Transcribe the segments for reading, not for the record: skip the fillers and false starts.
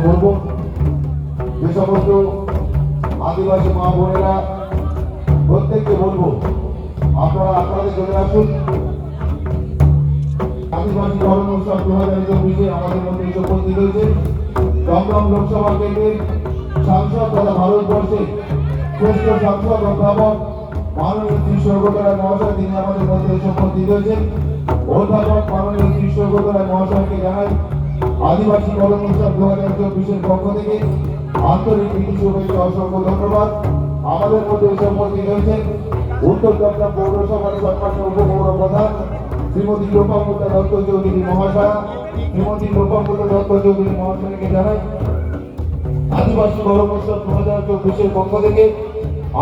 বলবো যে সমস্ত আদিবাসী মা বোনেরা প্রত্যেককে বলবো আপনারা আপনাদের চলে আসুন। আদিবাসী ধর্ম উৎসব 2024 আমাদের মধ্যে এসে উপস্থিত হয়েছে দমদম লোকসভা কেন্দ্রের সাংসদ তথা ভারতবর্ষের শ্রেষ্ঠ সাংসদ অধ্যাপক মাননীয় শ্রী স্বর্গত রায় মহাশয়, তিনি আমাদের মধ্যে এসে উপস্থিত হয়েছেন। অধ্যাপক মাননীয় শ্রী স্বর্গত রায় মহাশয়কে জানাই আদিবাসী ধর্ম উৎসব 2024 পক্ষ থেকে আন্তরিক প্রীতি শুভেচ্ছা, অসংখ্য ধন্যবাদ। আমাদের মধ্যে এসে উপস্থিত হয়েছেন উত্তর দমদম পৌরসভার সম্মানীয় উপপৌর প্রধান শ্রীমতী লোপামুদ্রা দত্ত চৌধুরী মহাশয়া। শ্রীমতী লোপামুদ্রা দত্ত চৌধুরী মহাশয়কে জানাই আদিবাসী ধর্ম উৎসব 2024 পক্ষ থেকে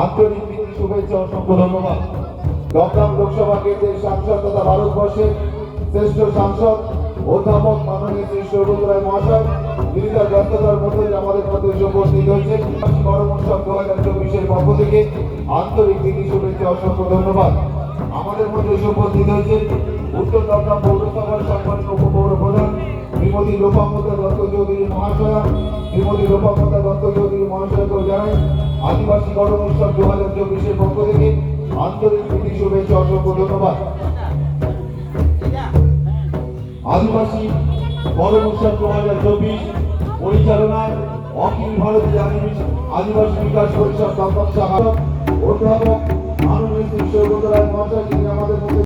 আন্তরিক প্রীতি শুভেচ্ছা, অসংখ্য ধন্যবাদ। দমদম লোকসভা কেন্দ্রের সাংসদ তথা ভারতবর্ষের শ্রেষ্ঠ সাংসদ অধ্যাপক মাননীয় শ্রী স্বর্গত রায় মহাশয়, তিনি তার ব্যস্ততার মধ্যে আমাদের মধ্যে এসে উপস্থিত হয়েছেন। ধর্ম উৎসব 2024 পক্ষ থেকে আন্তরিক প্রীতি শুভেচ্ছা, অসংখ্য ধন্যবাদ। আমাদের মধ্যে এসে উপস্থিত হয়েছেন উত্তর দমদম পৌরসভার সম্মানীয় উপপৌর প্রধান শ্রীমতী লোপামুদ্রা দত্ত চৌধুরী মহাশয়া। শ্রীমতী লোপামুদ্রা দত্ত চৌধুরী মহাশয়কেও জানাই আদিবাসী ধর্ম উৎসব 2024 পক্ষ থেকে আন্তরিক প্রীতি শুভেচ্ছা, অসংখ্য ধন্যবাদ। আদিবাসী ধর্ম উৎসব 2024 পরিচালনায় অখিল ভারতীয় আদিবাসী বিকাশ পরিষদ দমদম শাখা অধ্যাপক মাননীয় শ্রী স্বর্গত রায় মহাশয়, তিনি আমাদের মধ্যে